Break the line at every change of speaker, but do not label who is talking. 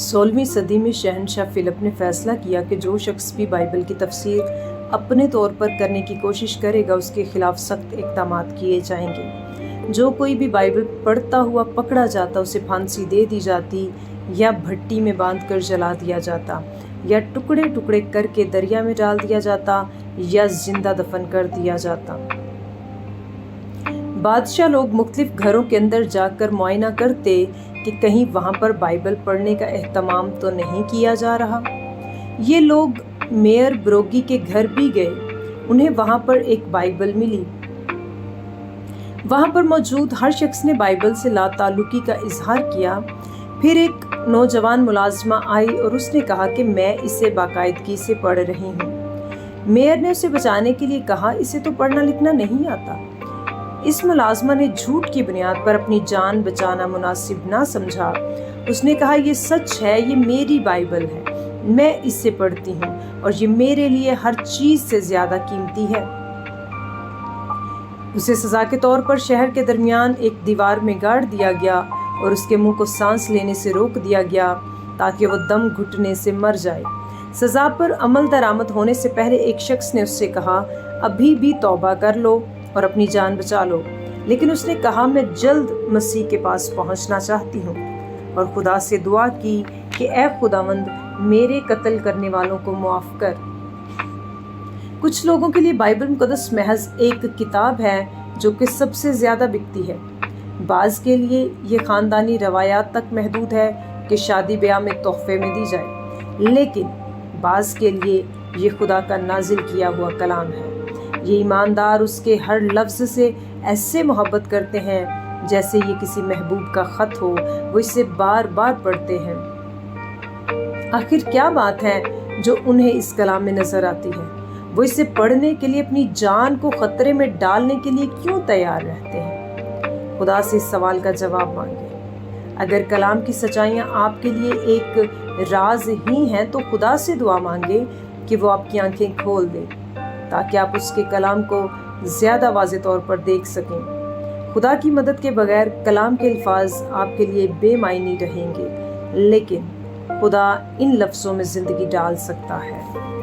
16वीं सदी में शहनशाह फिलिप ने फैसला किया कि जो शख्स भी बाइबल की तफसीर अपने तौर पर करने की कोशिश करेगा उसके खिलाफ सख्त इक़दाम किए जाएंगे। जो कोई भी बाइबल पढ़ता हुआ पकड़ा जाता उसे फांसी दे दी जाती या भट्टी में बांधकर जला दिया जाता या टुकड़े टुकड़े करके दरिया में डाल दिया जाता या जिंदा दफन कर दिया जाता। बादशाह लोग मुख्तलिफ घरों के अंदर जाकर मुआयना करते कि कहीं वहाँ पर बाइबल पढ़ने का एहतमाम तो नहीं किया जा रहा। ये लोग मेयर ब्रोगी के घर भी गए। उन्हें वहाँ पर एक बाइबल मिली। वहाँ पर मौजूद हर शख्स ने बाइबल से लाताल्लुकी का इजहार किया। फिर एक नौजवान मुलाजिमा आई और उसने कहा कि मैं इसे बाकायदगी से पढ़ रही हूँ। मेयर ने उसे बचाने के लिए कहा, इसे तो पढ़ना लिखना नहीं आता। इस मुलाजमा ने झूठ की बुनियाद पर अपनी जान बचाना मुनासिब ना समझा। उसने कहा, ये सच है, ये मेरी बाइबल है, मैं इससे पढ़ती हूँ और ये मेरे लिए हर चीज से ज्यादा कीमती है। उसे सजा के तौर पर शहर के दरमियान एक दीवार में गाड़ दिया गया और उसके मुंह को सांस लेने से रोक दिया गया ताकि वो दम घुटने से मर जाए। सजा पर अमल दरामद होने से पहले एक शख्स ने उससे कहा, अभी भी तौबा कर लो और अपनी जान बचा लो। लेकिन उसने कहा, मैं जल्द मसीह के पास पहुंचना चाहती हूँ, और खुदा से दुआ की कि ऐ खुदावंद मेरे कत्ल करने वालों को मुआफ कर। कुछ लोगों के लिए बाइबल मुकद्दस महज एक किताब है जो कि सबसे ज्यादा बिकती है। बाज के लिए ये खानदानी रवायात तक महदूद है कि शादी ब्याह में तोहफे में दी जाए, लेकिन बाज के लिए ये खुदा का नाजिल किया हुआ कलाम है। ये ईमानदार उसके हर लफ्ज़ से ऐसे मोहब्बत करते हैं जैसे ये किसी महबूब का ख़त हो। वो इसे बार बार पढ़ते हैं। आखिर क्या बात है जो उन्हें इस कलाम में नज़र आती है? वो इसे पढ़ने के लिए अपनी जान को ख़तरे में डालने के लिए क्यों तैयार रहते हैं? खुदा से इस सवाल का जवाब मांगे। अगर कलाम की सच्चाइयाँ आपके लिए एक राज ही हैं तो खुदा से दुआ मांगे कि वो आपकी आंखें खोल दे ताकि आप उसके कलाम को ज़्यादा वाज़े तौर पर देख सकें। खुदा की मदद के बगैर कलाम के अल्फाज आपके लिए बेमायनी रहेंगे, लेकिन खुदा इन लफ्ज़ों में ज़िंदगी डाल सकता है।